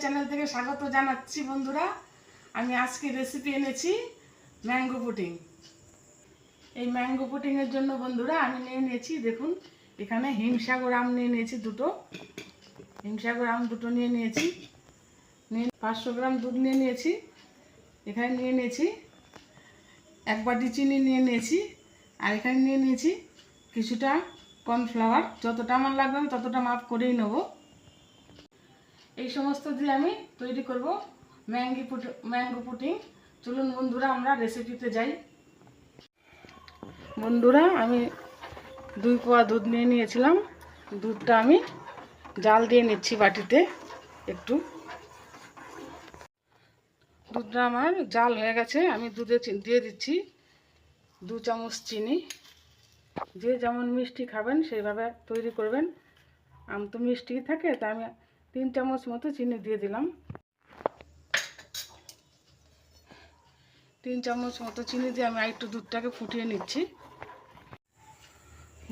Channel থেকে স্বাগত জানাচ্ছি বন্ধুরা। আমি আজকে রেসিপি এনেছি ম্যাঙ্গো পুডিং। এই ম্যাঙ্গো পুডিংয়ের জন্য বন্ধুরা আমি নিয়ে নিয়েছি, দেখুন এখানে হিমসাগর আম নিয়ে নিয়েছি দুটো। হিমসাগর আম দুটো নিয়ে নিয়েছি। 500 গ্রাম দুধ নিয়ে নিয়েছি। এখানে নিয়ে নিয়েছি 1 বাটি চিনি নিয়ে নিয়েছি। আর এখানে নিয়ে নিয়েছি কিছুটা কর্নফ্লাওয়ার। যতটা আমার লাগবে আমি ততটা মাপ করেই নেব। এই সমস্ত দিয়ে আমি তৈরি করব ম্যাঙ্গো পুডিং। চলুন বন্ধুরা আমরা রেসিপিতে যাই। বন্ধুরা আমি 2 পোয়া দুধ নিয়ে নিয়েছিলাম। দুধটা আমি জাল দিয়ে নিচ্ছি বাটিতে। একটু দুধটা আমার জাল হয়ে গেছে। আমি দুধে দিয়ে দিচ্ছি 2 চামচ চিনি। যে যেমন মিষ্টি খাবেন সেইভাবে তৈরি করবেন। আম তো মিষ্টি থাকে, তাই আমি 3 চামচ মতো চিনি দিয়ে দিলাম। 3 চামচ মতো চিনি দিয়ে আমি একটু দুধটাকে ফুটিয়ে নিচ্ছি।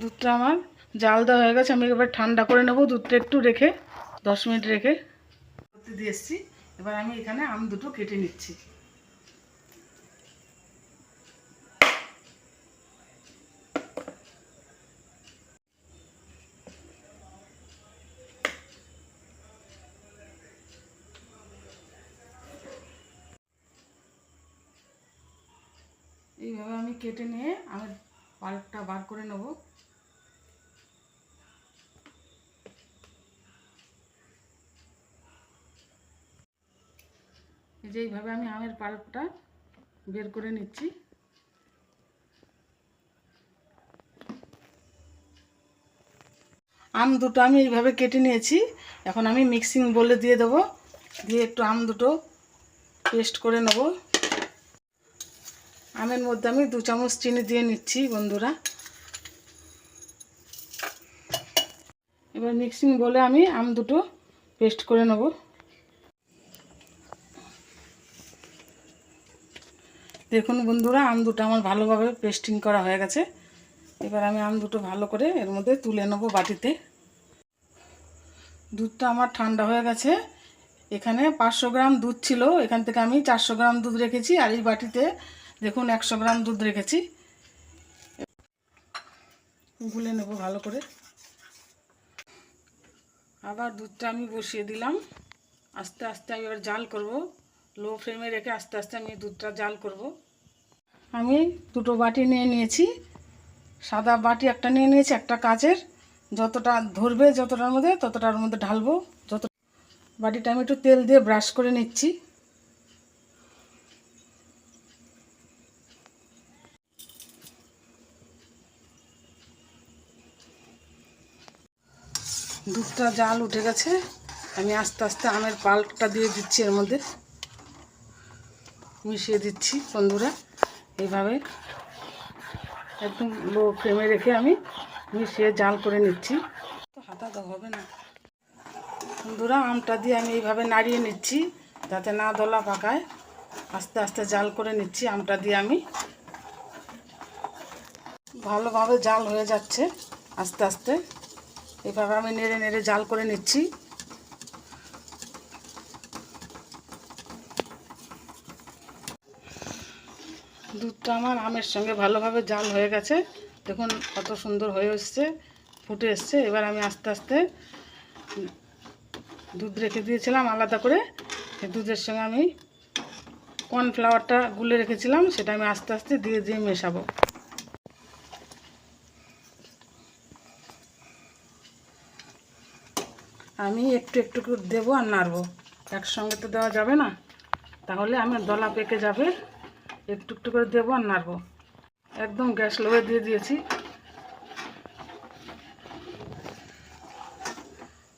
দুধটা আমার জাল দেওয়া হয়ে গেছে। আমি এবার ঠান্ডা করে নেব। দুধটা একটু রেখে 10 মিনিট রেখে দিয়ে এসেছি। এবার আমি এখানে আম দুটো কেটে নিচ্ছি। এইভাবে আমি কেটে নিয়ে আমি পাল্পটা বার করে নেব। এই যে এইভাবে আমি আমের পাল্পটা বের করে নিচ্ছি। আম দুটো আমি এইভাবে কেটে নিয়েছি। এখন আমি মিক্সিং বোলে দিয়ে দেবো। দিয়ে একটু আম দুটো পেস্ট করে নেব। আমের মধ্যে আমি 2 চামচ চিনি দিয়ে নিচ্ছি বন্ধুরা। এবার মিক্সিং বোলে আমি আম দুটো পেস্ট করে নেব। দেখুন বন্ধুরা আম দুটো আমার ভালোভাবে পেস্টিং করা হয়ে গেছে। এবার আমি আম দুটো ভালো করে এর মধ্যে তুলে নেব বাটিতে। দুধটা আমার ঠান্ডা হয়ে গেছে। এখানে 500 গ্রাম দুধ ছিল, এখান থেকে আমি 400 গ্রাম দুধ রেখেছি। আর এই বাটিতে দেখুন 100 গ্রাম দুধ রেখেছি। গুলে নেব ভালো করে। আবার দুধটা আমি বসিয়ে দিলাম। আস্তে আস্তে আমি এবার জাল করব। লো ফ্লেমে রেখে আস্তে আস্তে আমি দুধটা জাল করব। আমি দুটো বাটি নিয়ে নিয়েছি। সাদা বাটি একটা নিয়ে নিয়েছি, একটা কাচের। যতটা ধরবে যতটার মধ্যে ততটার মধ্যে ঢালবো। বাটিটা আমি একটু তেল দিয়ে ব্রাশ করে নিচ্ছি। দুধটা জাল উঠে গেছে। আমি আস্তে আস্তে আমের পাল্পটা দিয়ে দিচ্ছি, এর মধ্যে মিশিয়ে দিচ্ছি বন্ধুরা। এইভাবে একদম লো ফ্লেমে রেখে আমি মিশিয়ে জাল করে নিচ্ছি। তো হাতা তো হবে না বন্ধুরা। আমটা দিয়ে আমি এইভাবে নাড়িয়ে নিচ্ছি যাতে না দলা পাকায়। আস্তে আস্তে জাল করে নিচ্ছি আমটা দিয়ে। আমি ভালোভাবে জাল হয়ে যাচ্ছে আস্তে আস্তে। এইভাবে আমি নেড়ে নেড়ে জাল করে নিচ্ছি। দুধটা আমার আমের সঙ্গে ভালোভাবে জাল হয়ে গেছে। দেখুন কত সুন্দর হয়ে এসছে, ফুটে এসছে। এবার আমি আস্তে আস্তে দুধ রেখে দিয়েছিলাম আলাদা করে, এই দুধের সঙ্গে আমি কর্নফ্লাওয়ারটা গুলে রেখেছিলাম সেটা আমি আস্তে আস্তে দিয়ে দিয়ে মেশাবো। আমি একটু একটু করে দেবো আর নাড়বো। একসঙ্গে তো দেওয়া যাবে না, তাহলে আমার দলা পেকে যাবে। একটু একটু করে দেবো আর নাড়বো। একদম গ্যাস লোয়ে দিয়ে দিয়েছি।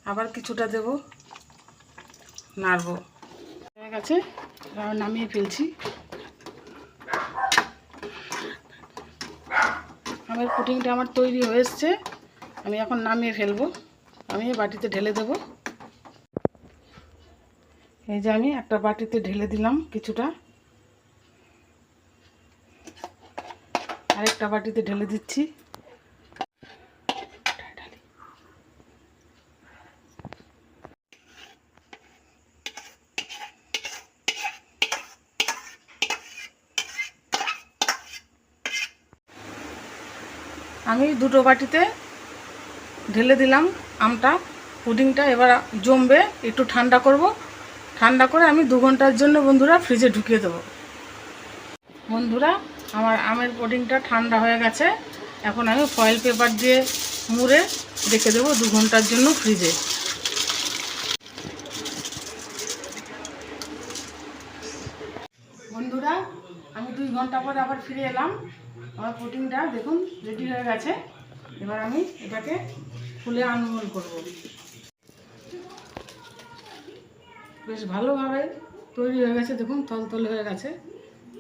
আবার কিছুটা দেব, নাড়বো। হয়ে গেছে, নামিয়ে ফেলছি। আমের পুডিংটা আমার তৈরি হয়ে এসছে। আমি এখন নামিয়ে ফেলবো। আমি বাটিতে ঢেলে দেব। এই যে আমি একটা বাটিতে ঢেলে দিলাম কিছুটা, আরেকটা বাটিতে ঢেলে দিচ্ছি। আমি দুটো বাটিতে ঢেলে দিলাম আমটা, পুডিংটা। এবার জমবে, একটু ঠান্ডা করব, ঠান্ডা করে আমি 2 ঘন্টার জন্য বন্ধুরা ফ্রিজে ঢুকিয়ে দেবো। বন্ধুরা আমার আমের পুডিংটা ঠান্ডা হয়ে গেছে, এখন আমি ফয়েল পেপার দিয়ে মুড়ে রেখে দেবো 2 ঘন্টার জন্য ফ্রিজে। বন্ধুরা আমি 2 ঘন্টা পরে আবার ফিরে এলাম। আমার পুডিংটা দেখুন রেডি হয়ে গেছে। এবার আমি এটাকে ফুলে আনমোল করব। বেশ ভালোভাবে তৈরি হয়ে গেছে, দেখুন তলতলে হয়ে গেছে।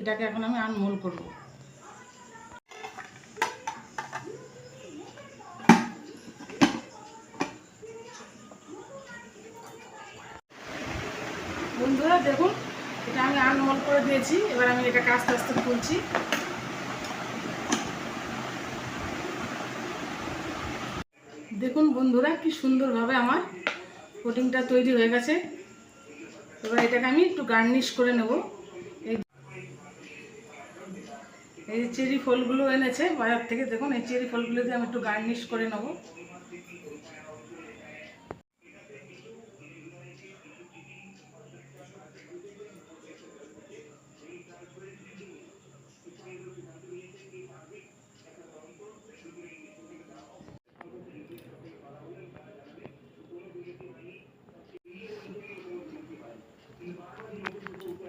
এটাকে এখন আমি আনমোল করব। বন্ধুরা দেখুন এটা আমি আনমোল করে দিয়েছি। এবার আমি এটাকে আস্তে আস্তে খুলছি। দেখুন বন্ধুরা কি সুন্দরভাবে আমার পুডিংটা তৈরি হয়ে গেছে। এবার এটাকে আমি একটু গার্নিশ করে নেব। এই চেরি ফলগুলো এনেছে বাজার থেকে, দেখুন এই চেরি ফলগুলো দিয়ে আমি একটু গার্নিশ করে নেব।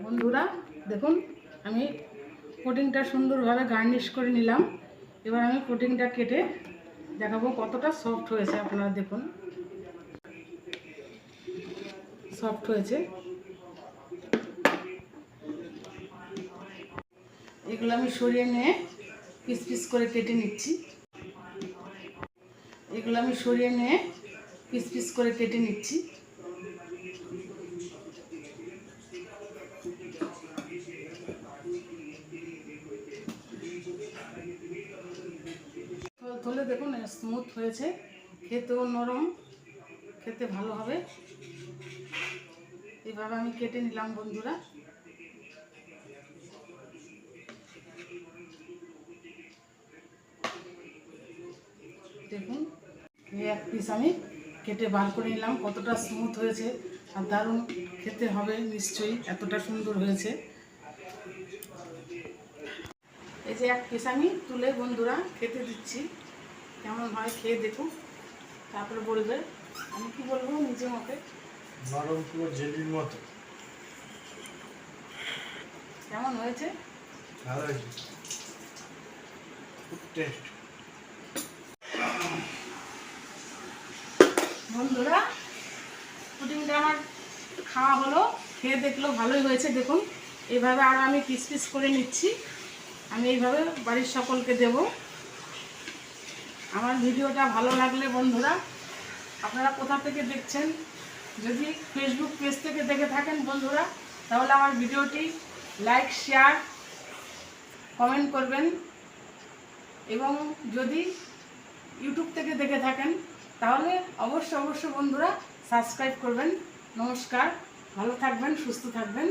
বন্ধুরা দেখুন আমি পুডিংটা সুন্দরভাবে গার্নিশ করে নিলাম। এবার আমি পুডিংটা কেটে দেখাবো কতটা সফট হয়েছে। আপনারা দেখুন সফট হয়েছে। এগুলো আমি সরিয়ে নিয়ে পিস পিস করে কেটে নিচ্ছি। এগুলো আমি সরিয়ে নিয়ে পিস পিস করে কেটে নিচ্ছি। ধরে দেখুন স্মুথ হয়েছে, খেতেও নরম, খেতে ভালো হবে। এভাবে আমি কেটে নিলাম বন্ধুরা। দেখুন এই এক পিস আমি কেটে বার করে নিলাম, কতটা স্মুথ হয়েছে আর দারুণ খেতে হবে নিশ্চয়ই, এতটা সুন্দর হয়েছে। এই যে এক পিস আমি তুলে বন্ধুরা খেতে দিচ্ছি, কেমন হয় খেয়ে দেখুন, তারপরে বলবে। আমি কি বলবো নিজে মুখে, নরম পুরো জেলির মতো। কেমন হয়েছে? ভালো হয়েছে, খুব টেস্ট। বন্ধুরা পুডিংটা আমার খাওয়া হলো, খেয়ে দেখলো ভালোই হয়েছে। দেখুন এইভাবে আর আমি পিস পিস করে নিচ্ছি। আমি এইভাবে বাড়ির সকলকে দেব। আমার ভিডিওটা ভালো লাগলে বন্ধুরা, আপনারা কোথা থেকে দেখছেন, যদি ফেসবুক পেজ থেকে দেখে থাকেন বন্ধুরা, তাহলে আমার ভিডিওটি লাইক শেয়ার কমেন্ট করবেন। এবং যদি ইউটিউব থেকে দেখে থাকেন তাহলে অবশ্যই বন্ধুরা সাবস্ক্রাইব করবেন। নমস্কার, ভালো থাকবেন, সুস্থ থাকবেন।